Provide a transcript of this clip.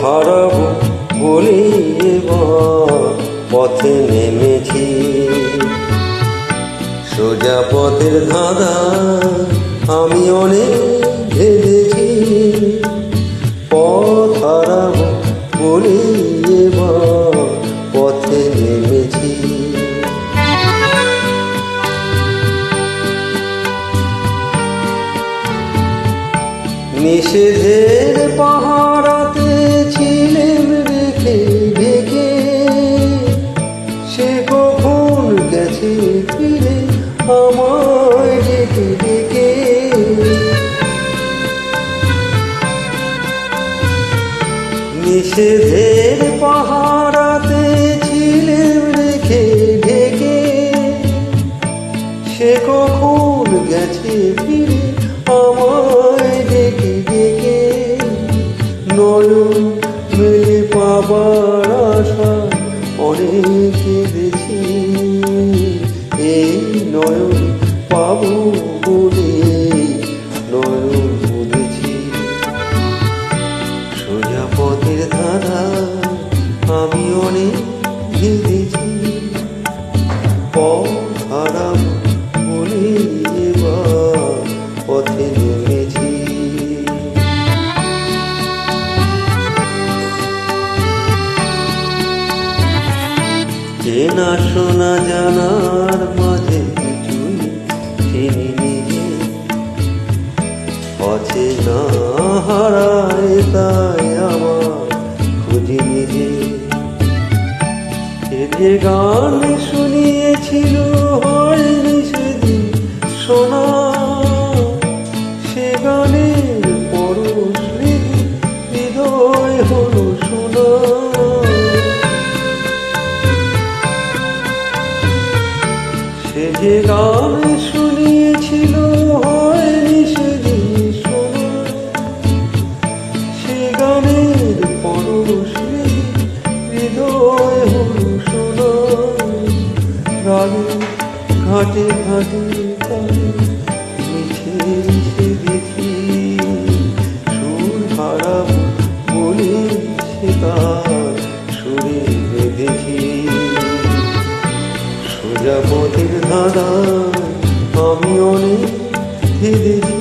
হারাবো বলে এবার পথে নেমেছি। সোজা পথের ধাঁধা আমি অনেক ভেবেছি, পথ হারাবো বলে এবার পথে নেমেছি। নিষেধের পাহারাতে ছিলেন রেখে ঢেকে, সে কখন গেছে ফিরে আমায় ডেকে ডেকে। নিষেধের পাহারাতে ছিলেন রেখে ঢেকে, সে কখন গেছে ফিরে আমায় ডেকে ডেকে। নয়ন মেলে পাবার আশা অনেক কেঁদেছি, এই নয়ন পাবো বলে নয়ন বুঝেছি। সোজা পথের ধারা আমি অনেক ভেবেছি, পথ হারাবো বলে এবার পথে নেমেছি। চেনা শোনা জানার মাঝে কিছুই চিনি নিজে, অচেনা হারায় তাই আমার খুঁজি নিজে। যে গান শুনিয়েছিল হয়নি সেদিন শোনা, সে গানের পরশ লেগে হৃদয় হলো শোনা। সে যে গান শুনিয়েছিল হয়নি সেদিন শোনা, সে গানের পরশ লেগে হৃদয় হলো শোনা। রাগে ঘাটে ঘাটে তারে মিছে মিছে দেখি, সুর হারাবো বলে সে তার সুরে বেঁধেছি। সোজা পথের ধাঁধা আমি অনেক ভেবেছি।